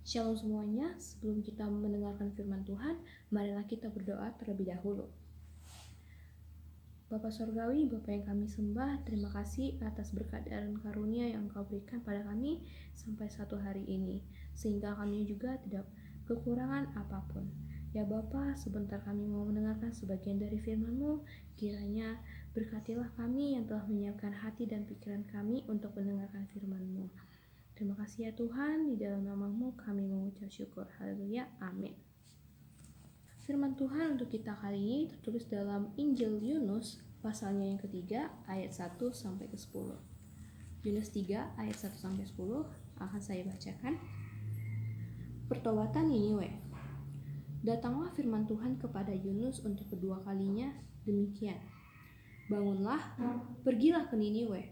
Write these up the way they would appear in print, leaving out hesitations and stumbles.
Shalom semuanya, sebelum kita mendengarkan firman Tuhan, marilah kita berdoa terlebih dahulu. Bapa Surgawi, Bapa yang kami sembah, terima kasih atas berkat dan karunia yang Engkau berikan pada kami sampai satu hari ini, sehingga kami juga tidak kekurangan apapun. Ya Bapa, sebentar kami mau mendengarkan sebagian dari firman-Mu, kiranya berkatilah kami yang telah menyiapkan hati dan pikiran kami untuk mendengarkan firman-Mu. Terima kasih ya Tuhan, di dalam nama-Mu kami mengucap syukur. Haleluya, amin. Firman Tuhan untuk kita kali ini tertulis dalam Injil Yunus, pasalnya yang ketiga, ayat 1-10. Yunus 3, ayat 1-10, akan saya bacakan. Pertobatan Niniwe. Datanglah firman Tuhan kepada Yunus untuk kedua kalinya, demikian. Bangunlah, pergilah ke Niniwe,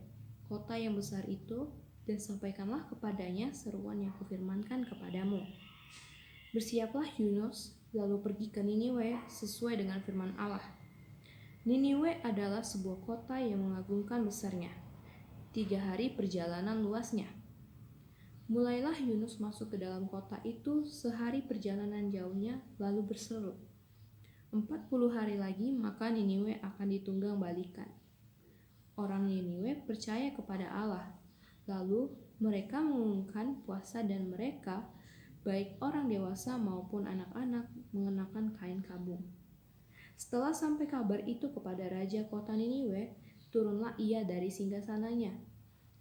kota yang besar itu, dan sampaikanlah kepadanya seruan yang kufirmankan kepadamu. Bersiaplah Yunus, lalu pergi ke Niniwe sesuai dengan firman Allah. Niniwe adalah sebuah kota yang mengagumkan besarnya. 3 hari perjalanan luasnya. Mulailah Yunus masuk ke dalam kota itu sehari perjalanan jauhnya, lalu berseru, 40 hari lagi maka Niniwe akan ditunggang balikan. Orang Niniwe percaya kepada Allah. Lalu mereka mengumumkan puasa dan mereka, baik orang dewasa maupun anak-anak, mengenakan kain kabung. Setelah sampai kabar itu kepada raja kota Niniwe, turunlah ia dari singgasananya.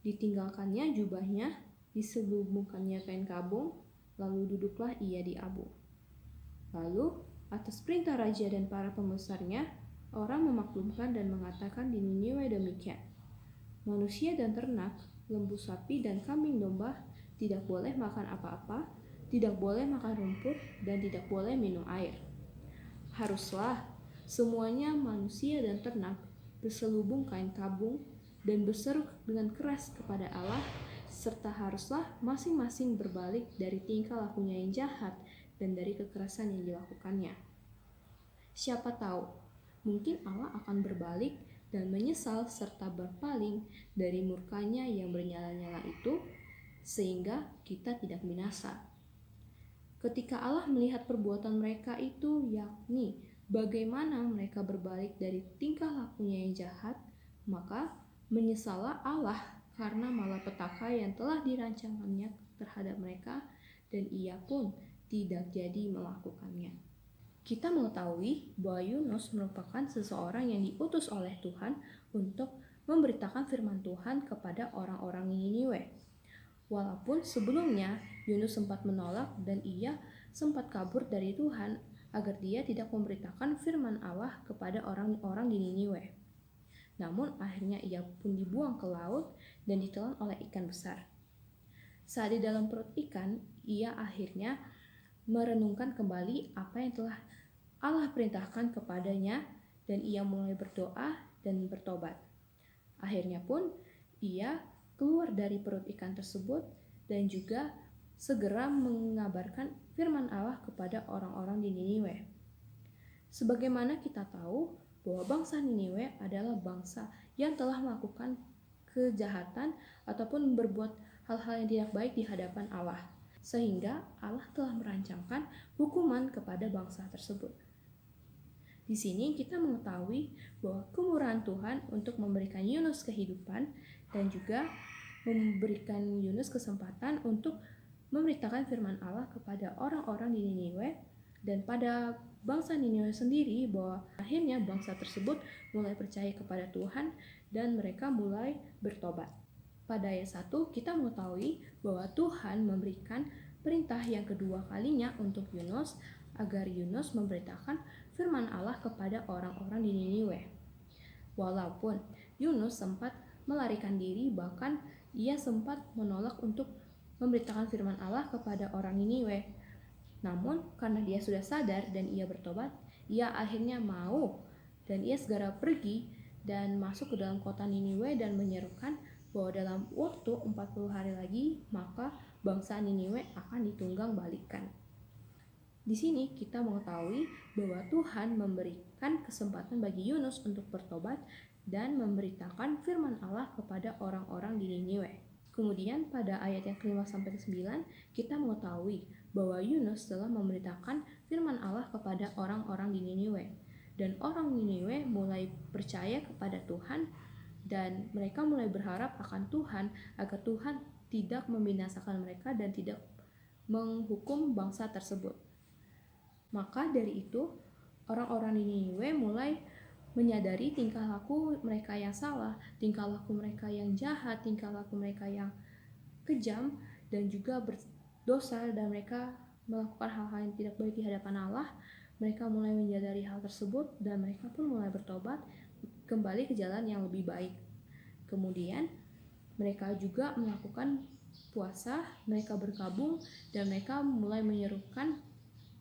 Ditinggalkannya jubahnya, diselubungkannya kain kabung, lalu duduklah ia di abu. Lalu, atas perintah raja dan para pembesarnya, orang memaklumkan dan mengatakan di Niniwe demikian. Manusia dan ternak, lembu sapi dan kambing domba tidak boleh makan apa-apa, tidak boleh makan rumput, dan tidak boleh minum air. Haruslah semuanya manusia dan ternak berselubung kain kabung dan berseru dengan keras kepada Allah, serta haruslah masing-masing berbalik dari tingkah lakunya yang jahat dan dari kekerasan yang dilakukannya. Siapa tahu, mungkin Allah akan berbalik dan menyesal serta berpaling dari murkanya yang bernyala-nyala itu, sehingga kita tidak binasa. Ketika Allah melihat perbuatan mereka itu, yakni bagaimana mereka berbalik dari tingkah lakunya yang jahat, maka menyesallah Allah karena malapetaka yang telah dirancangkannya terhadap mereka, dan ia pun tidak jadi melakukannya. Kita mengetahui bahwa Yunus merupakan seseorang yang diutus oleh Tuhan untuk memberitakan firman Tuhan kepada orang-orang Niniwe. Walaupun sebelumnya Yunus sempat menolak dan ia sempat kabur dari Tuhan agar dia tidak memberitakan firman Allah kepada orang-orang di Niniwe. Namun akhirnya ia pun dibuang ke laut dan ditelan oleh ikan besar. Saat di dalam perut ikan, ia akhirnya merenungkan kembali apa yang telah Allah perintahkan kepadanya, dan ia mulai berdoa dan bertobat. Akhirnya pun ia keluar dari perut ikan tersebut dan juga segera mengabarkan firman Allah kepada orang-orang di Niniwe. Sebagaimana kita tahu bahwa bangsa Niniwe adalah bangsa yang telah melakukan kejahatan ataupun berbuat hal-hal yang tidak baik di hadapan Allah, sehingga Allah telah merancangkan hukuman kepada bangsa tersebut. Di sini kita mengetahui bahwa kemurahan Tuhan untuk memberikan Yunus kehidupan dan juga memberikan Yunus kesempatan untuk memberitakan firman Allah kepada orang-orang di Niniwe, dan pada bangsa Niniwe sendiri bahwa akhirnya bangsa tersebut mulai percaya kepada Tuhan dan mereka mulai bertobat. Pada ayat 1 kita mengetahui bahwa Tuhan memberikan perintah yang kedua kalinya untuk Yunus agar Yunus memberitakan firman Allah kepada orang-orang di Niniwe. Walaupun Yunus sempat melarikan diri, bahkan ia sempat menolak untuk memberitakan firman Allah kepada orang Niniwe. Namun karena dia sudah sadar dan ia bertobat, ia akhirnya mau dan ia segera pergi dan masuk ke dalam kota Niniwe dan menyerukan bahwa dalam waktu 40 hari lagi maka bangsa Niniwe akan ditunggang balikan. Di sini kita mengetahui bahwa Tuhan memberikan kesempatan bagi Yunus untuk bertobat dan memberitakan firman Allah kepada orang-orang di Niniwe. Kemudian pada ayat yang ke-5-9 kita mengetahui bahwa Yunus telah memberitakan firman Allah kepada orang-orang di Niniwe. Dan orang Niniwe mulai percaya kepada Tuhan dan mereka mulai berharap akan Tuhan agar Tuhan tidak membinasakan mereka dan tidak menghukum bangsa tersebut. Maka dari itu, orang-orang di Niniwe mulai menyadari tingkah laku mereka yang salah, tingkah laku mereka yang jahat, tingkah laku mereka yang kejam dan juga berdosa, dan mereka melakukan hal-hal yang tidak baik di hadapan Allah. Mereka mulai menyadari hal tersebut dan mereka pun mulai bertobat kembali ke jalan yang lebih baik. Kemudian mereka juga melakukan puasa, mereka berkabung dan mereka mulai menyerukan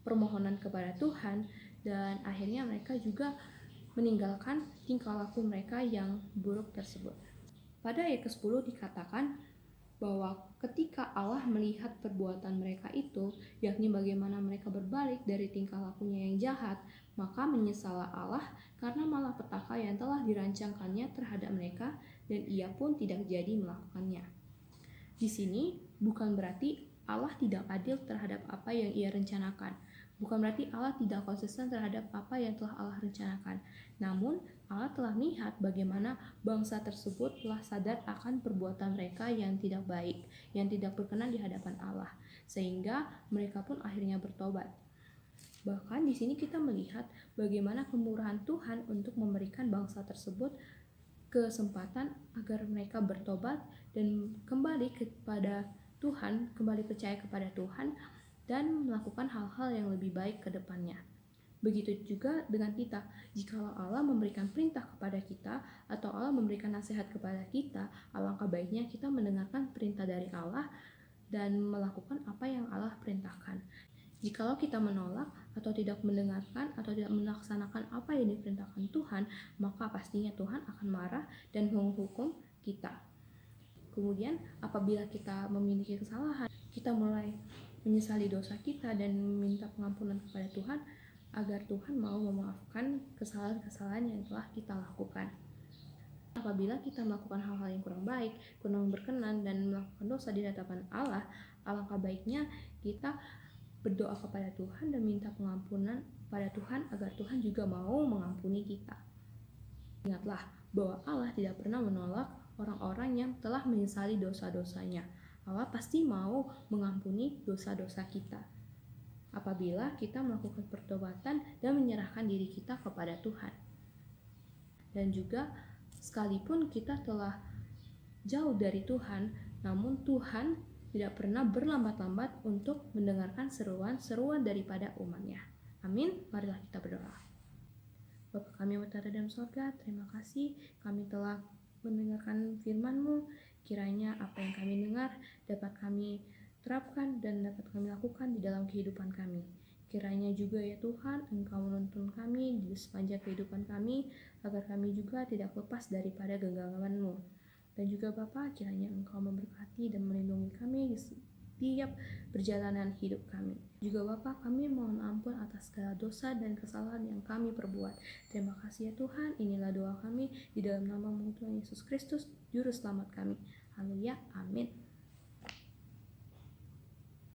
permohonan kepada Tuhan, dan akhirnya mereka juga meninggalkan tingkah laku mereka yang buruk tersebut. Pada ayat ke-10 dikatakan bahwa ketika Allah melihat perbuatan mereka itu, yakni bagaimana mereka berbalik dari tingkah lakunya yang jahat, maka menyesallah Allah karena malapetaka yang telah dirancangkannya terhadap mereka, dan ia pun tidak jadi melakukannya. Di sini bukan berarti Allah tidak adil terhadap apa yang ia rencanakan. Bukan berarti Allah tidak konsisten terhadap apa yang telah Allah rencanakan. Namun, Allah telah melihat bagaimana bangsa tersebut telah sadar akan perbuatan mereka yang tidak baik, yang tidak berkenan di hadapan Allah, sehingga mereka pun akhirnya bertobat. Bahkan di sini kita melihat bagaimana kemurahan Tuhan untuk memberikan bangsa tersebut kesempatan agar mereka bertobat dan kembali kepada Tuhan, kembali percaya kepada Tuhan, dan melakukan hal-hal yang lebih baik ke depannya. Begitu juga dengan kita, jikalau Allah memberikan perintah kepada kita atau Allah memberikan nasihat kepada kita, alangkah baiknya kita mendengarkan perintah dari Allah dan melakukan apa yang Allah perintahkan. Jikalau kita menolak atau tidak mendengarkan atau tidak melaksanakan apa yang diperintahkan Tuhan, maka pastinya Tuhan akan marah dan menghukum kita. Kemudian apabila kita memiliki kesalahan, kita mulai menyesali dosa kita dan meminta pengampunan kepada Tuhan agar Tuhan mau memaafkan kesalahan-kesalahan yang telah kita lakukan. Apabila kita melakukan hal-hal yang kurang baik, kurang berkenan, dan melakukan dosa di hadapan Allah, alangkah baiknya kita berdoa kepada Tuhan dan minta pengampunan pada Tuhan agar Tuhan juga mau mengampuni kita. Ingatlah bahwa Allah tidak pernah menolak orang-orang yang telah menyesali dosa-dosanya. Allah pasti mau mengampuni dosa-dosa kita apabila kita melakukan pertobatan dan menyerahkan diri kita kepada Tuhan. Dan juga sekalipun kita telah jauh dari Tuhan, namun Tuhan tidak pernah berlambat-lambat untuk mendengarkan seruan-seruan daripada umatnya. Amin. Marilah kita berdoa. Bapa kami yang berada dalam surga, terima kasih kami telah mendengarkan firman-Mu. Kiranya apa yang kami dengar dapat kami terapkan dan dapat kami lakukan di dalam kehidupan kami. Kiranya juga ya Tuhan, Engkau menuntun kami di sepanjang kehidupan kami, agar kami juga tidak lepas daripada genggaman-Mu. Dan juga Bapa, kiranya Engkau memberkati dan melindungi kami di setiap perjalanan hidup kami. Juga Bapa, kami mohon ampun atas segala dosa dan kesalahan yang kami perbuat. Terima kasih ya Tuhan, inilah doa kami di dalam nama Tuhan Yesus Kristus, Juru Selamat kami. Haleluya, amin.